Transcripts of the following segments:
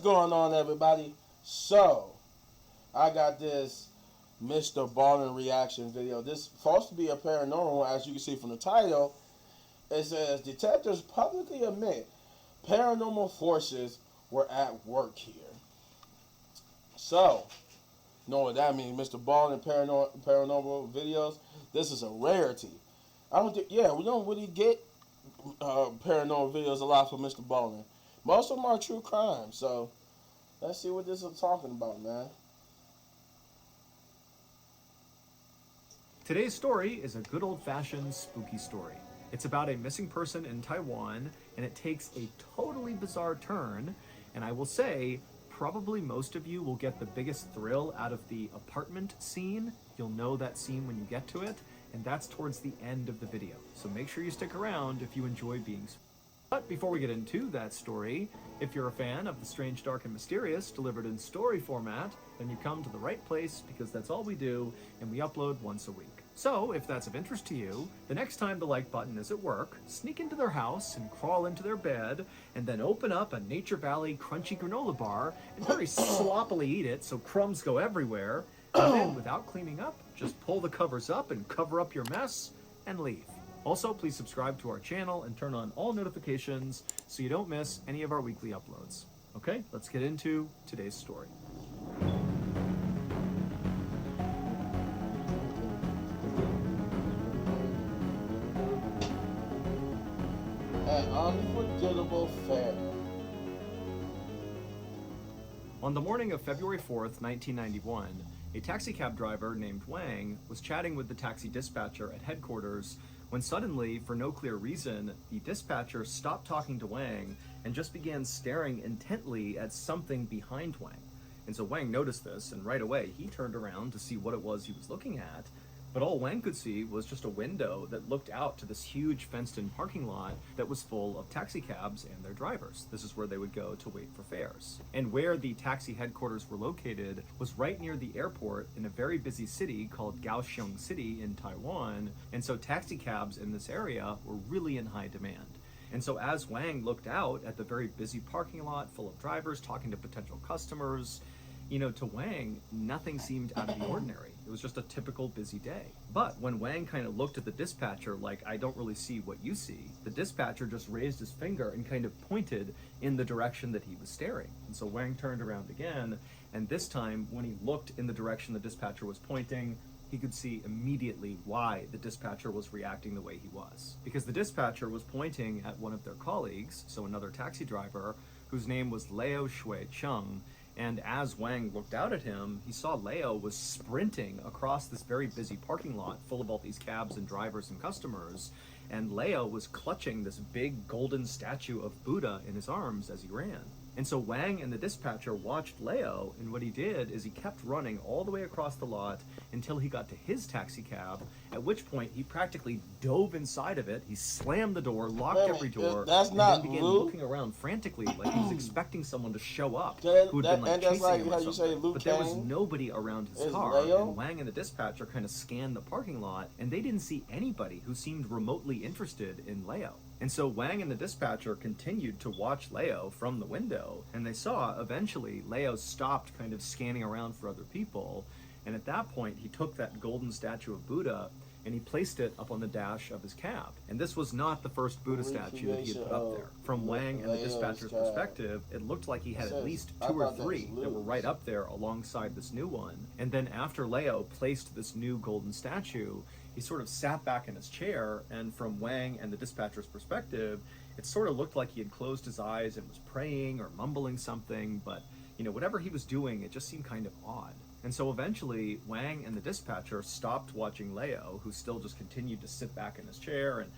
going on, everybody? So, I got this Mr. Ballin reaction video. This is supposed to be a paranormal one, as you can see from the title. It says, detectives publicly admit paranormal forces were at work here. So, you know what that means, Mr. Ballin paranormal videos? This is a rarity. I don't think, yeah, we don't really get paranormal videos a lot from Mr. Ballin. Most of them are true crime, so let's see what this is talking about, man. Today's story is a good old-fashioned spooky story. It's about a missing person in Taiwan, and it takes a totally bizarre turn, and I will say, probably most of you will get the biggest thrill out of the apartment scene. You'll know that scene when you get to it, and that's towards the end of the video. So make sure you stick around if you enjoy being spooked. But before we get into that story, if you're a fan of the strange, dark, and mysterious delivered in story format, then you come to the right place because that's all we do, and we upload once a week. So, if that's of interest to you, the next time the like button is at work, sneak into their house and crawl into their bed, and then open up a Nature Valley crunchy granola bar and very sloppily eat it so crumbs go everywhere, and then, without cleaning up, just pull the covers up and cover up your mess and leave. Also, please subscribe to our channel and turn on all notifications so you don't miss any of our weekly uploads. Okay, let's get into today's story. An unforgettable fair. On the morning of February 4th, 1991, a taxi cab driver named Wang was chatting with the taxi dispatcher at headquarters when suddenly, for no clear reason, the dispatcher stopped talking to Wang and just began staring intently at something behind Wang. And so Wang noticed this, and right away he turned around to see what it was he was looking at, but all Wang could see was just a window that looked out to this huge fenced-in parking lot that was full of taxi cabs and their drivers. This is where they would go to wait for fares. And where the taxi headquarters were located was right near the airport in a very busy city called Kaohsiung City in Taiwan, and so taxi cabs in this area were really in high demand. And so as Wang looked out at the very busy parking lot full of drivers talking to potential customers, to Wang, nothing seemed out of the ordinary. It was just a typical busy day. But when Wang kind of looked at the dispatcher like, I don't really see what you see, the dispatcher just raised his finger and kind of pointed in the direction that he was staring. And so Wang turned around again, and this time, when he looked in the direction the dispatcher was pointing, he could see immediately why the dispatcher was reacting the way he was. Because the dispatcher was pointing at one of their colleagues, so another taxi driver, whose name was Leo Shui Chung, and as Wang looked out at him, he saw Leo was sprinting across this very busy parking lot full of all these cabs and drivers and customers, and Leo was clutching this big golden statue of Buddha in his arms as he ran. And so Wang and the dispatcher watched Leo, and what he did is he kept running all the way across the lot until he got to his taxi cab, at which point he practically dove inside of it, he slammed the door, locked every door, and then began looking around frantically like he was expecting someone to show up who had been chasing him or something. But there was nobody around his car, and Wang and the dispatcher kind of scanned the parking lot, and they didn't see anybody who seemed remotely interested in Leo. And so Wang and the dispatcher continued to watch Leo from the window, and they saw eventually Leo stopped kind of scanning around for other people, and at that point he took that golden statue of Buddha and he placed it up on the dash of his cab. And this was not the first Buddha statue that he had put up there. From Wang and the dispatcher's perspective, it looked like he had at least 2 or 3 that were right up there alongside this new one. And then after Leo placed this new golden statue, he sort of sat back in his chair, and from Wang and the dispatcher's perspective, it sort of looked like he had closed his eyes and was praying or mumbling something, but whatever he was doing, it just seemed kind of odd. And so eventually, Wang and the dispatcher stopped watching Leo, who still just continued to sit back in his chair and,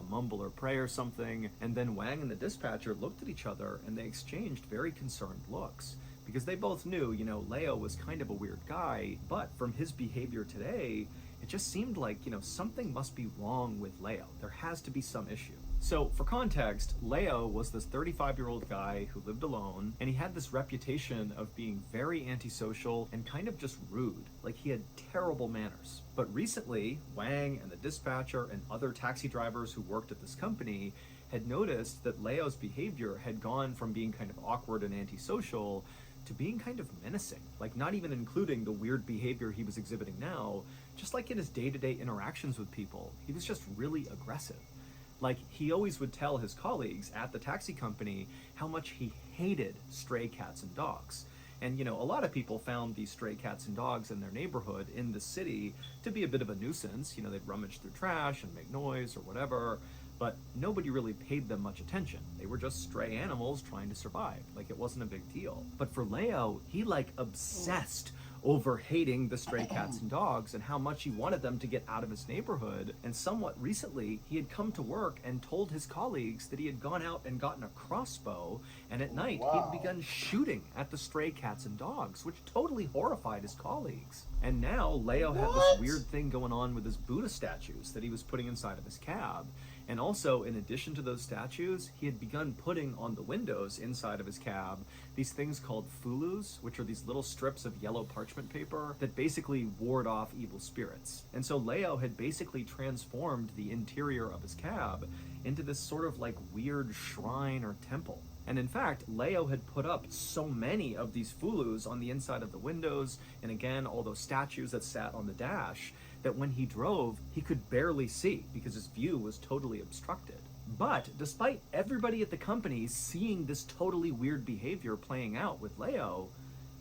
mumble or pray or something. And then Wang and the dispatcher looked at each other and they exchanged very concerned looks. Because they both knew, Leo was kind of a weird guy, but from his behavior today, it just seemed like, something must be wrong with Leo. There has to be some issue. So for context, Leo was this 35-year-old guy who lived alone, and he had this reputation of being very antisocial and kind of just rude. Like, he had terrible manners. But recently, Wang and the dispatcher and other taxi drivers who worked at this company had noticed that Leo's behavior had gone from being kind of awkward and antisocial to being kind of menacing, like not even including the weird behavior he was exhibiting now, just like in his day-to-day interactions with people. He was just really aggressive. Like, he always would tell his colleagues at the taxi company how much he hated stray cats and dogs. And, a lot of people found these stray cats and dogs in their neighborhood in the city to be a bit of a nuisance. They'd rummage through trash and make noise or whatever, but nobody really paid them much attention. They were just stray animals trying to survive. Like, it wasn't a big deal. But for Leo, he obsessed over hating the stray cats and dogs and how much he wanted them to get out of his neighborhood. And somewhat recently, he had come to work and told his colleagues that he had gone out and gotten a crossbow, and at night he had begun shooting at the stray cats and dogs, which totally horrified his colleagues. And now Leo had this weird thing going on with his Buddha statues that he was putting inside of his cab. And also, in addition to those statues, he had begun putting on the windows inside of his cab these things called fulus, which are these little strips of yellow parchment paper that basically ward off evil spirits. And so Leo had basically transformed the interior of his cab into this sort of weird shrine or temple. And in fact, Leo had put up so many of these fulus on the inside of the windows, and again, all those statues that sat on the dash, that when he drove, he could barely see because his view was totally obstructed. But despite everybody at the company seeing this totally weird behavior playing out with Leo,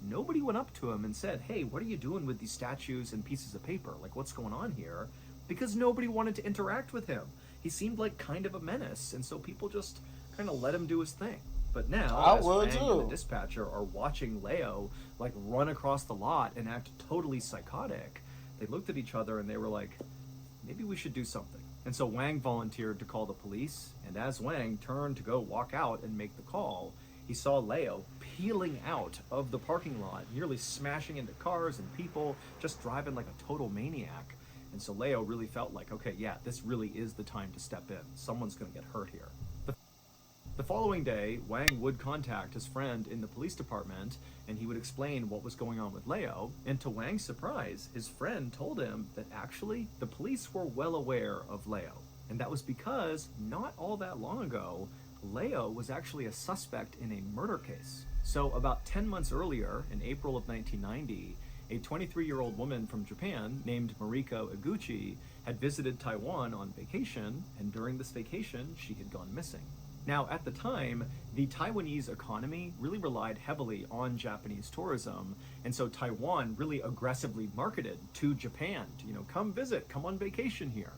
nobody went up to him and said, "Hey, what are you doing with these statues and pieces of paper? What's going on here?" Because nobody wanted to interact with him. He seemed like kind of a menace, and so people just kind of let him do his thing. But now, as Wang and the dispatcher are watching Leo run across the lot and act totally psychotic, they looked at each other and they were like, maybe we should do something. And so Wang volunteered to call the police, and as Wang turned to go walk out and make the call, he saw Leo peeling out of the parking lot, nearly smashing into cars and people, just driving like a total maniac. And so Leo really felt like, okay, yeah, this really is the time to step in. Someone's going to get hurt here. The following day, Wang would contact his friend in the police department, and he would explain what was going on with Leo. And to Wang's surprise, his friend told him that actually the police were well aware of Leo. And that was because not all that long ago, Leo was actually a suspect in a murder case. So about 10 months earlier, in April of 1990, a 23-year-old woman from Japan named Mariko Iguchi had visited Taiwan on vacation, and during this vacation, she had gone missing. Now, at the time, the Taiwanese economy really relied heavily on Japanese tourism, and so Taiwan really aggressively marketed to Japan to, come visit, come on vacation here.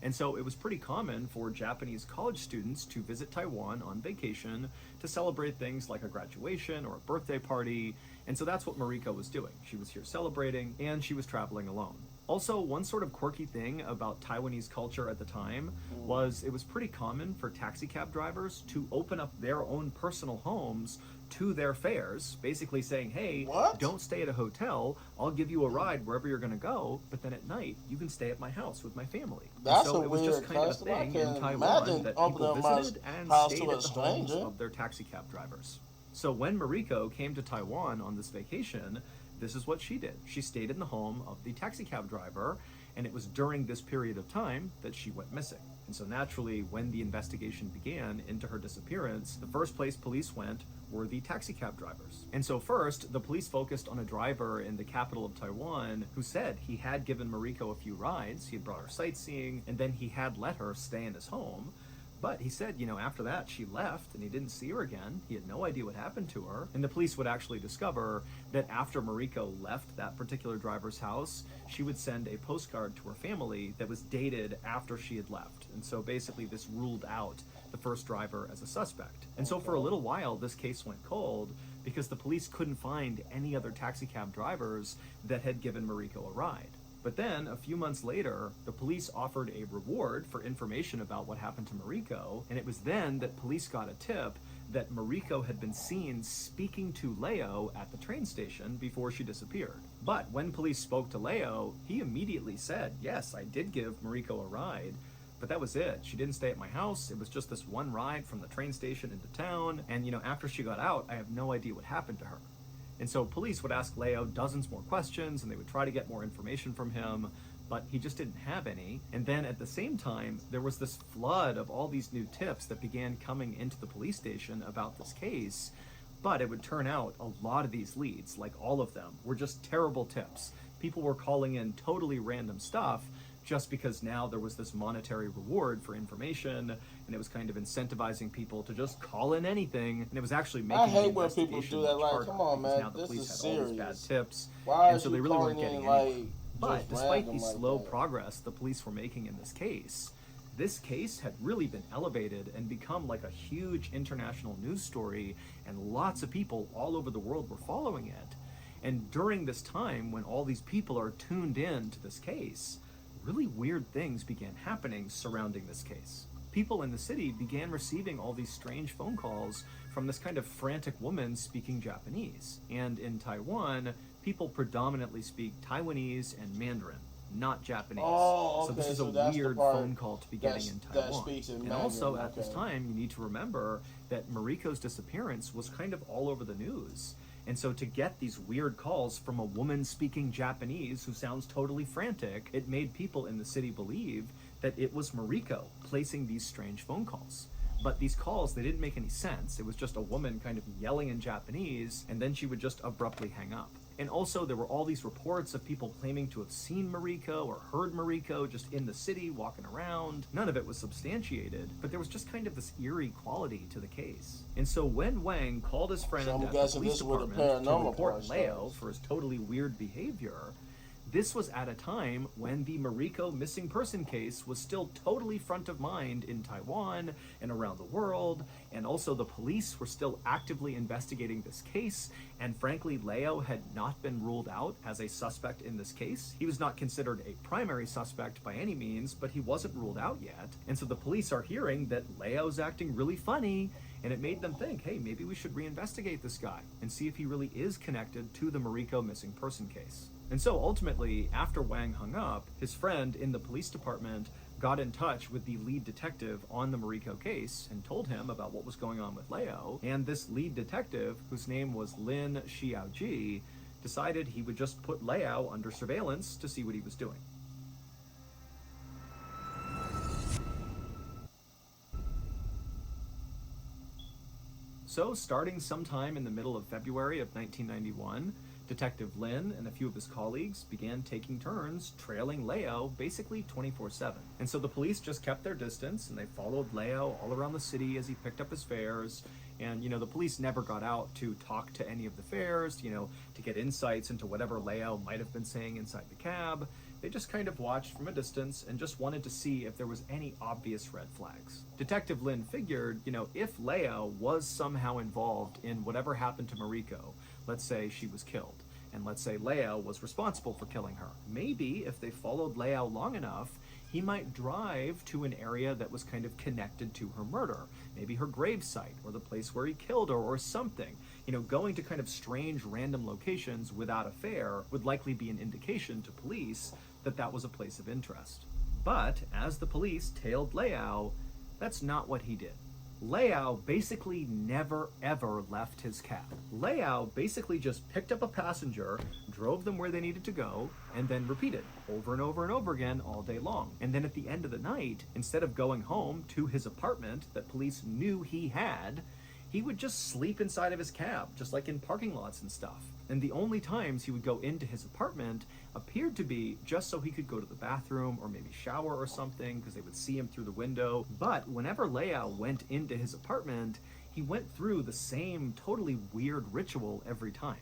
And so it was pretty common for Japanese college students to visit Taiwan on vacation to celebrate things like a graduation or a birthday party, and so that's what Mariko was doing. She was here celebrating, and she was traveling alone. Also, one sort of quirky thing about Taiwanese culture at the time was it was pretty common for taxi cab drivers to open up their own personal homes to their fares, basically saying, hey, don't stay at a hotel, I'll give you a ride wherever you're going to go, but then at night, you can stay at my house with my family. That's so a it was weird just kind of a thing in Taiwan that people visited and stayed at the homes of their taxi cab drivers. So when Mariko came to Taiwan on this vacation, this is what she did. She stayed in the home of the taxi cab driver, and it was during this period of time that she went missing. And so naturally, when the investigation began into her disappearance, the first place police went were the taxi cab drivers. And so first, the police focused on a driver in the capital of Taiwan who said he had given Mariko a few rides, he had brought her sightseeing, and then he had let her stay in his home. But he said, after that, she left and he didn't see her again. He had no idea what happened to her. And the police would actually discover that after Mariko left that particular driver's house, she would send a postcard to her family that was dated after she had left. And so basically this ruled out the first driver as a suspect. And so for a little while, this case went cold because the police couldn't find any other taxi cab drivers that had given Mariko a ride. But then, a few months later, the police offered a reward for information about what happened to Mariko, and it was then that police got a tip that Mariko had been seen speaking to Leo at the train station before she disappeared. But when police spoke to Leo, he immediately said, yes, I did give Mariko a ride, but that was it. She didn't stay at my house. It was just this one ride from the train station into town, and after she got out, I have no idea what happened to her. And so police would ask Leo dozens more questions, and they would try to get more information from him, but he just didn't have any. And then at the same time, there was this flood of all these new tips that began coming into the police station about this case. But it would turn out a lot of these leads, like all of them, were just terrible tips. People were calling in totally random stuff just because now there was this monetary reward for information, and it was kind of incentivizing people to just call in anything, and it was actually making I hate the when people investigation do that. much Like, harder come on, because man, now the this police is had all these bad serious. tips, Why and is so they you really weren't calling getting in anywhere. like But just despite the random like slow that? progress the police were making in this case had really been elevated and become like a huge international news story, and lots of people all over the world were following it. And during this time, when all these people are tuned in to this case, really weird things began happening surrounding this case. People in the city began receiving all these strange phone calls from this kind of frantic woman speaking Japanese. And in Taiwan, people predominantly speak Taiwanese and Mandarin, not Japanese. Oh, okay, so this is so a that's the weird part phone call to be getting in that Taiwan. speaks in And Mandarin, also at this okay. time, you need to remember that Mariko's disappearance was kind of all over the news. And so to get these weird calls from a woman speaking Japanese who sounds totally frantic, it made people in the city believe that it was Mariko placing these strange phone calls. But these calls, they didn't make any sense. It was just a woman kind of yelling in Japanese, and then she would just abruptly hang up. And also there were all these reports of people claiming to have seen Mariko or heard Mariko just in the city walking around. None of it was substantiated, but there was just kind of this eerie quality to the case. And so when Wang called his friend So I'm at the guessing police this is where the department to paranormal report part Leo starts. for his totally weird behavior, this was at a time when the Mariko missing person case was still totally front of mind in Taiwan and around the world, and also the police were still actively investigating this case, and frankly, Leo had not been ruled out as a suspect in this case. He was not considered a primary suspect by any means, but he wasn't ruled out yet, and so the police are hearing that Leo's acting really funny, and it made them think, hey, maybe we should reinvestigate this guy and see if he really is connected to the Mariko missing person case. And so ultimately, after Wang hung up, his friend in the police department got in touch with the lead detective on the Mariko case and told him about what was going on with Leo. And this lead detective, whose name was Lin Xiaoji, decided he would just put Leo under surveillance to see what he was doing. So, starting sometime in the middle of February of 1991, Detective Lin and a few of his colleagues began taking turns trailing Leo basically 24/7. And so the police just kept their distance and they followed Leo all around the city as he picked up his fares. And, the police never got out to talk to any of the fares, to get insights into whatever Leo might have been saying inside the cab. They just kind of watched from a distance and just wanted to see if there was any obvious red flags. Detective Lin figured, if Leo was somehow involved in whatever happened to Mariko, let's say she was killed, and let's say Leo was responsible for killing her, maybe if they followed Leo long enough, he might drive to an area that was kind of connected to her murder, maybe her gravesite or the place where he killed her or something. Going to kind of strange random locations without a fare would likely be an indication to police that that was a place of interest. But as the police tailed Leo, that's not what he did. Leo basically never ever left his cab. Leo basically just picked up a passenger, drove them where they needed to go, and then repeated over and over and over again all day long. And then at the end of the night, instead of going home to his apartment that police knew he had, he would just sleep inside of his cab, just like in parking lots and stuff. And the only times he would go into his apartment appeared to be just so he could go to the bathroom or maybe shower or something, because they would see him through the window. But whenever Leo went into his apartment, he went through the same totally weird ritual every time.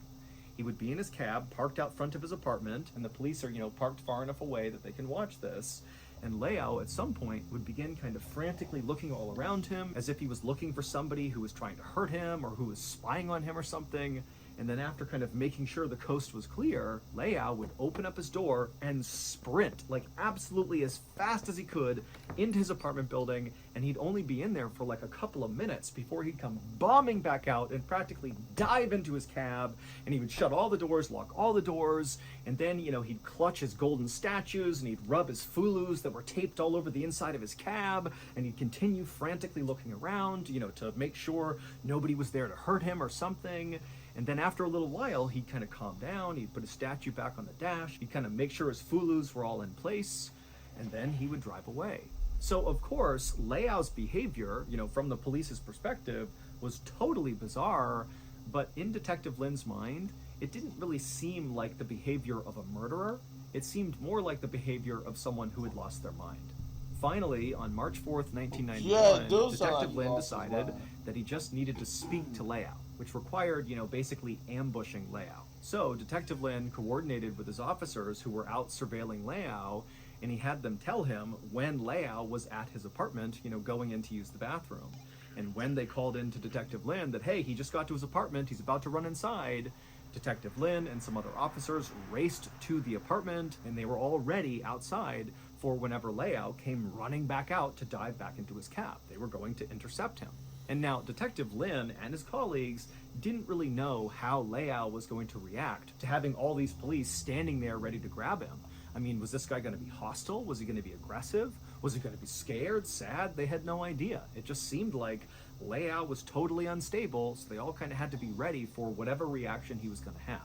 He would be in his cab, parked out front of his apartment, and the police are, parked far enough away that they can watch this. And Leo, at some point, would begin kind of frantically looking all around him, as if he was looking for somebody who was trying to hurt him or who was spying on him or something. And then after kind of making sure the coast was clear, Leo would open up his door and sprint, like absolutely as fast as he could, into his apartment building, and he'd only be in there for like a couple of minutes before he'd come bombing back out and practically dive into his cab, and he would shut all the doors, lock all the doors, and then, he'd clutch his golden statues, and he'd rub his fulus that were taped all over the inside of his cab, and he'd continue frantically looking around, to make sure nobody was there to hurt him or something. And then after a little while, he'd kind of calm down, he'd put his statue back on the dash, he'd kind of make sure his fulus were all in place, and then he would drive away. So, of course, Leiao's behavior, from the police's perspective, was totally bizarre, but in Detective Lin's mind, it didn't really seem like the behavior of a murderer. It seemed more like the behavior of someone who had lost their mind. Finally, on March 4th, 1991, Detective Lin decided that he just needed to speak to Leia, which required, basically ambushing Leia. So Detective Lin coordinated with his officers who were out surveilling Leia, and he had them tell him when Leia was at his apartment, going in to use the bathroom. And when they called in to Detective Lin that, hey, he just got to his apartment, he's about to run inside, Detective Lin and some other officers raced to the apartment, and they were all ready outside for whenever Leia came running back out to dive back into his cab. They were going to intercept him. And now Detective Lin and his colleagues didn't really know how Leia was going to react to having all these police standing there ready to grab him. I mean, was this guy going to be hostile? Was he going to be aggressive? Was he going to be scared, sad? They had no idea. It just seemed like Leia was totally unstable, so they all kind of had to be ready for whatever reaction he was going to have.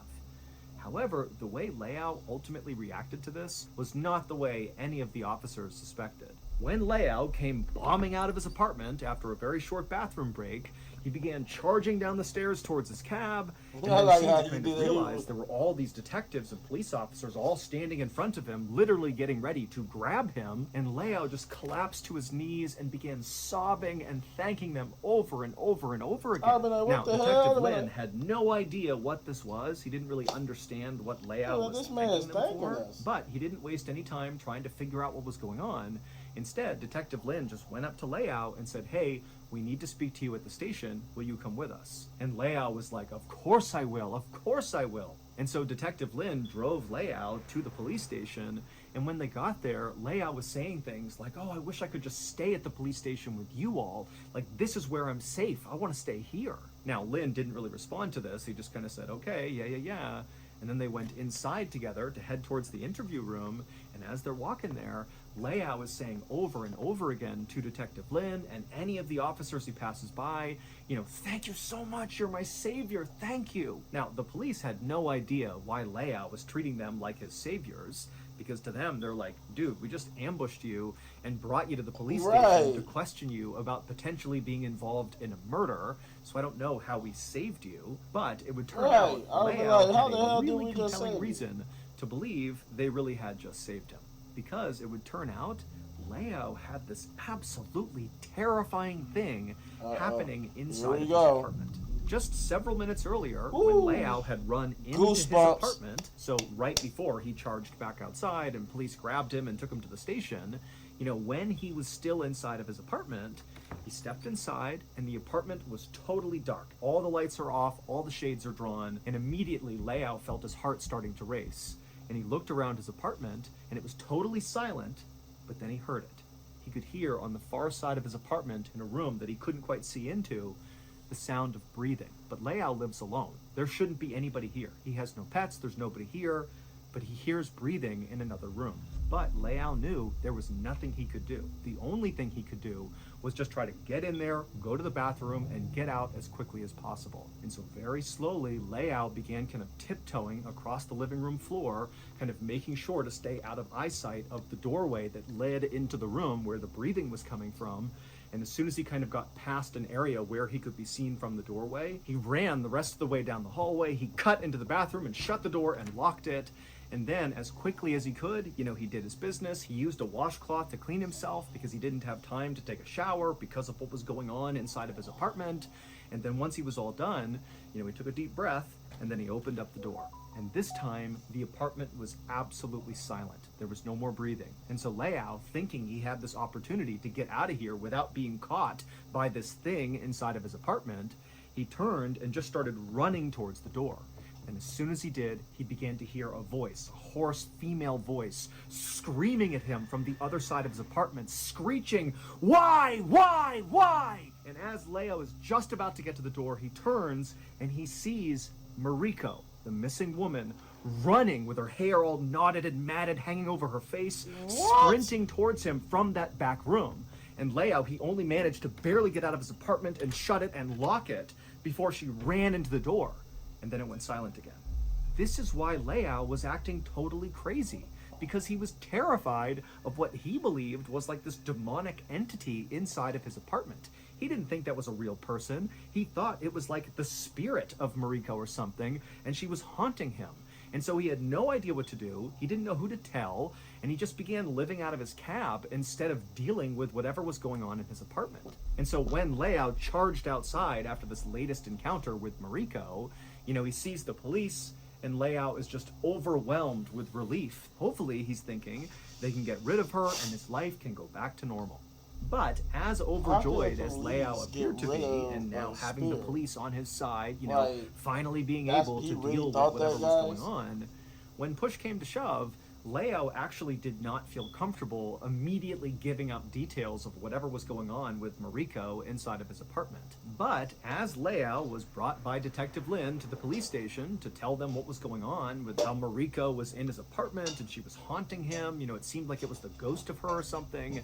However, the way Leia ultimately reacted to this was not the way any of the officers suspected. When Leia came bombing out of his apartment after a very short bathroom break, he began charging down the stairs towards his cab, and then seemed to kind of realize there were all these detectives and police officers all standing in front of him, literally getting ready to grab him, and Leia just collapsed to his knees and began sobbing and thanking them over and over and over again. Now, Detective Lin had no idea what this was. He didn't really understand what Leia was thanking them for, but he didn't waste any time trying to figure out what was going on. Instead, Detective Lin just went up to Leia and said, hey, we need to speak to you at the station. Will you come with us? And Leia was like, of course I will. Of course I will. And so Detective Lin drove Leia to the police station. And when they got there, Leia was saying things like, oh, I wish I could just stay at the police station with you all. Like, this is where I'm safe. I want to stay here. Now, Lin didn't really respond to this. He just kind of said, okay, yeah. And then they went inside together to head towards the interview room. And as they're walking there, Leia was saying over and over again to Detective Lin and any of the officers he passes by, thank you so much, you're my savior, thank you. Now, the police had no idea why Leia was treating them like his saviors, because to them, they're like, dude, we just ambushed you and brought you to the police station to question you about potentially being involved in a murder, so I don't know how we saved you. But it would turn out Leia had a really compelling reason to believe they really had just saved him. Because it would turn out Leia had this absolutely terrifying thing happening inside of his apartment. Just several minutes earlier, when Leia had run into his apartment, so right before he charged back outside and police grabbed him and took him to the station, when he was still inside of his apartment, he stepped inside and the apartment was totally dark. All the lights are off, all the shades are drawn, and immediately Leia felt his heart starting to race. And he looked around his apartment, and it was totally silent, but then he heard it. He could hear on the far side of his apartment, in a room that he couldn't quite see into, the sound of breathing. But Leia lives alone. There shouldn't be anybody here. He has no pets, there's nobody here, but he hears breathing in another room. But Leia knew there was nothing he could do. The only thing he could do was just try to get in there, go to the bathroom, and get out as quickly as possible. And so very slowly, Leia began kind of tiptoeing across the living room floor, kind of making sure to stay out of eyesight of the doorway that led into the room where the breathing was coming from. And as soon as he kind of got past an area where he could be seen from the doorway, he ran the rest of the way down the hallway. He cut into the bathroom and shut the door and locked it. And then, as quickly as he could, he did his business. He used a washcloth to clean himself because he didn't have time to take a shower because of what was going on inside of his apartment. And then once he was all done, he took a deep breath and then he opened up the door. And this time, the apartment was absolutely silent. There was no more breathing. And so Leia, thinking he had this opportunity to get out of here without being caught by this thing inside of his apartment, he turned and just started running towards the door. And as soon as he did, he began to hear a voice, a hoarse female voice, screaming at him from the other side of his apartment, screeching, why? And as Leia was just about to get to the door, he turns and he sees Mariko, the missing woman, running with her hair all knotted and matted, hanging over her face, sprinting towards him from that back room. And Leia, he only managed to barely get out of his apartment and shut it and lock it before she ran into the door. and then it went silent again. This is why Liao was acting totally crazy, because he was terrified of what he believed was like this demonic entity inside of his apartment. He didn't think that was a real person. He thought it was like the spirit of Mariko or something, and she was haunting him. And so he had no idea what to do, he didn't know who to tell, and he just began living out of his cab instead of dealing with whatever was going on in his apartment. And so when Liao charged outside after this latest encounter with Mariko, he sees the police, and Liao is just overwhelmed with relief. Hopefully, he's thinking they can get rid of her and his life can go back to normal. But as overjoyed as Liao appeared to be, and now having the police on his side, finally being able to deal with whatever was going on, when push came to shove, Liao actually did not feel comfortable immediately giving up details of whatever was going on with Mariko inside of his apartment. But as Liao was brought by Detective Lin to the police station to tell them what was going on with how Mariko was in his apartment and she was haunting him, it seemed like it was the ghost of her or something.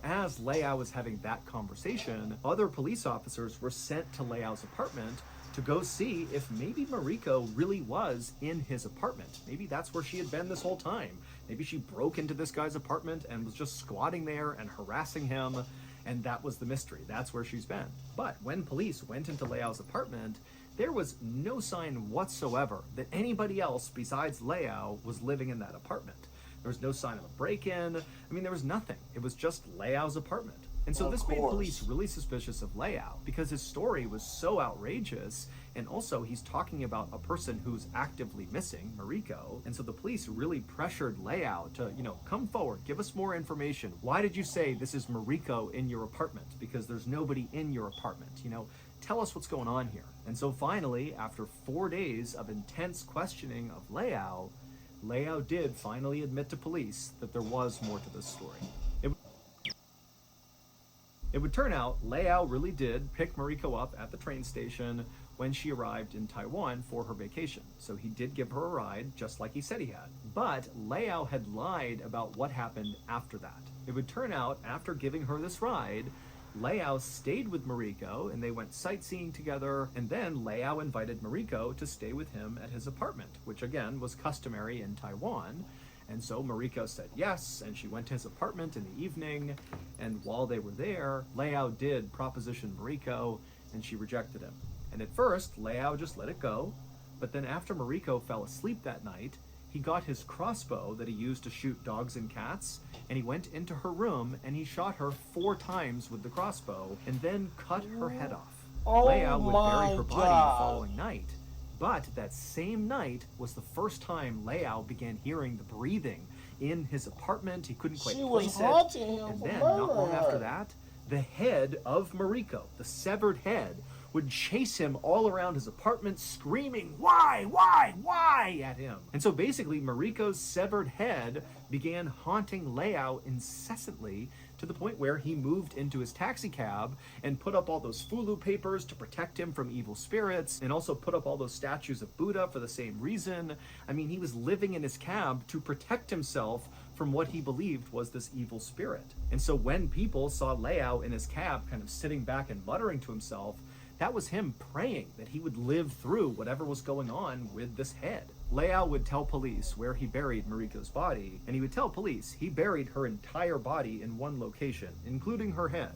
As Liao was having that conversation, other police officers were sent to Liao's apartment to go see if maybe Mariko really was in his apartment. Maybe that's where she had been this whole time. Maybe she broke into this guy's apartment and was just squatting there and harassing him, and that was the mystery. That's where she's been. But when police went into Liao's apartment, there was no sign whatsoever that anybody else besides Liao was living in that apartment. There was no sign of a break-in. There was nothing. It was just Liao's apartment. And so this made police really suspicious of Liao because his story was so outrageous, and also he's talking about a person who's actively missing, Mariko. And so the police really pressured Liao to, come forward, give us more information. Why did you say this is Mariko in your apartment? Because there's nobody in your apartment, Tell us what's going on here. And so finally, after 4 days of intense questioning of Liao did finally admit to police that there was more to this story. It would turn out Liao really did pick Mariko up at the train station when she arrived in Taiwan for her vacation. So he did give her a ride, just like he said he had. But Liao had lied about what happened after that. It would turn out, after giving her this ride, Liao stayed with Mariko and they went sightseeing together, and then Liao invited Mariko to stay with him at his apartment, which again was customary in Taiwan. And so Mariko said yes, and she went to his apartment in the evening, and while they were there, Liao did proposition Mariko, and she rejected him. And at first, Liao just let it go, but then after Mariko fell asleep that night, he got his crossbow that he used to shoot dogs and cats, and he went into her room and he shot her 4 times with the crossbow, and then cut her head off. Liao would bury her body the following night. But that same night was the first time Liao began hearing the breathing in his apartment. He couldn't quite place it. And then, not long after that, the head of Mariko, the severed head, would chase him all around his apartment, screaming, why, at him. And so basically, Mariko's severed head began haunting Liao incessantly, to the point where he moved into his taxi cab and put up all those fulu papers to protect him from evil spirits, and also put up all those statues of Buddha for the same reason. He was living in his cab to protect himself from what he believed was this evil spirit. And so when people saw Liao in his cab kind of sitting back and muttering to himself, that was him praying that he would live through whatever was going on with this head. Liao would tell police where he buried Mariko's body, and he would tell police he buried her entire body in one location, including her head.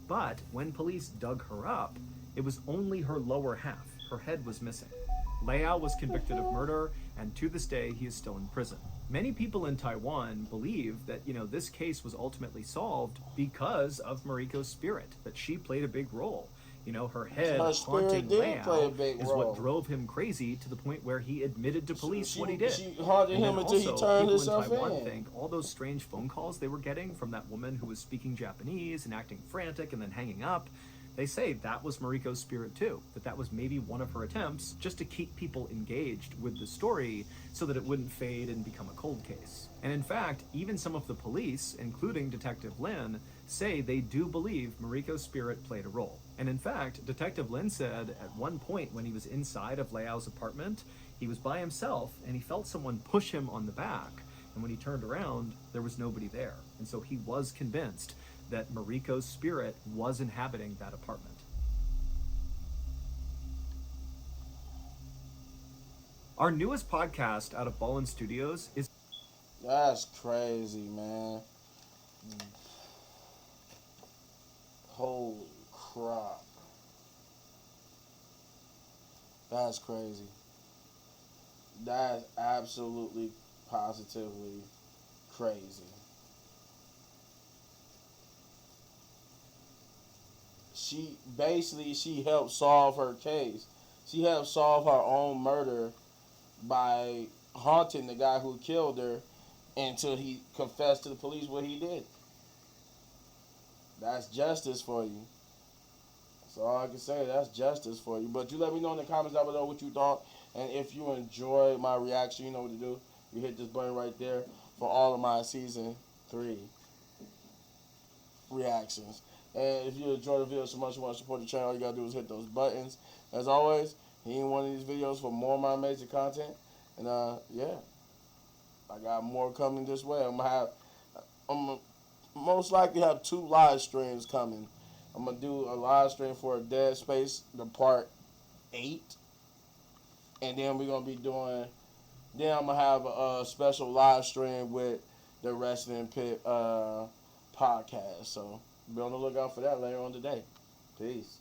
But when police dug her up, it was only her lower half. Her head was missing. Liao was convicted of murder, and to this day, he is still in prison. Many people in Taiwan believe that, this case was ultimately solved because of Mariko's spirit, that she played a big role. Her head haunting Liao is what drove him crazy to the point where he admitted to police what he did. She haunted him until he turned himself in. People in Taiwan think all those strange phone calls they were getting from that woman who was speaking Japanese and acting frantic and then hanging up, they say that was Mariko's spirit too, that was maybe one of her attempts just to keep people engaged with the story so that it wouldn't fade and become a cold case. And in fact, even some of the police, including Detective Lin, say they do believe Mariko's spirit played a role. And in fact, Detective Lin said at one point when he was inside of Liao's apartment, he was by himself and he felt someone push him on the back. And when he turned around, there was nobody there. And so he was convinced that Mariko's spirit was inhabiting that apartment. Our newest podcast out of Ballin Studios is That's crazy, man. Holy crap. That's crazy. That's absolutely, positively crazy. She helped solve her case. She helped solve her own murder by haunting the guy who killed her until he confessed to the police what he did. That's justice for you. That's all I can say. That's justice for you. But you let me know in the comments down below what you thought. And if you enjoy my reaction, you know what to do. You hit this button right there for all of my season 3 reactions. And if you enjoy the video so much you want to support the channel, all you gotta do is hit those buttons. As always, he ain't one of these videos for more of my amazing content. And yeah, I got more coming this way. I'm gonna most likely have 2 live streams coming. I'm gonna do a live stream for Dead Space, the part 8, and then we're gonna be doing. Then I'm gonna have a special live stream with the Wrestling Pit podcast. So be on the lookout for that later on today. Peace.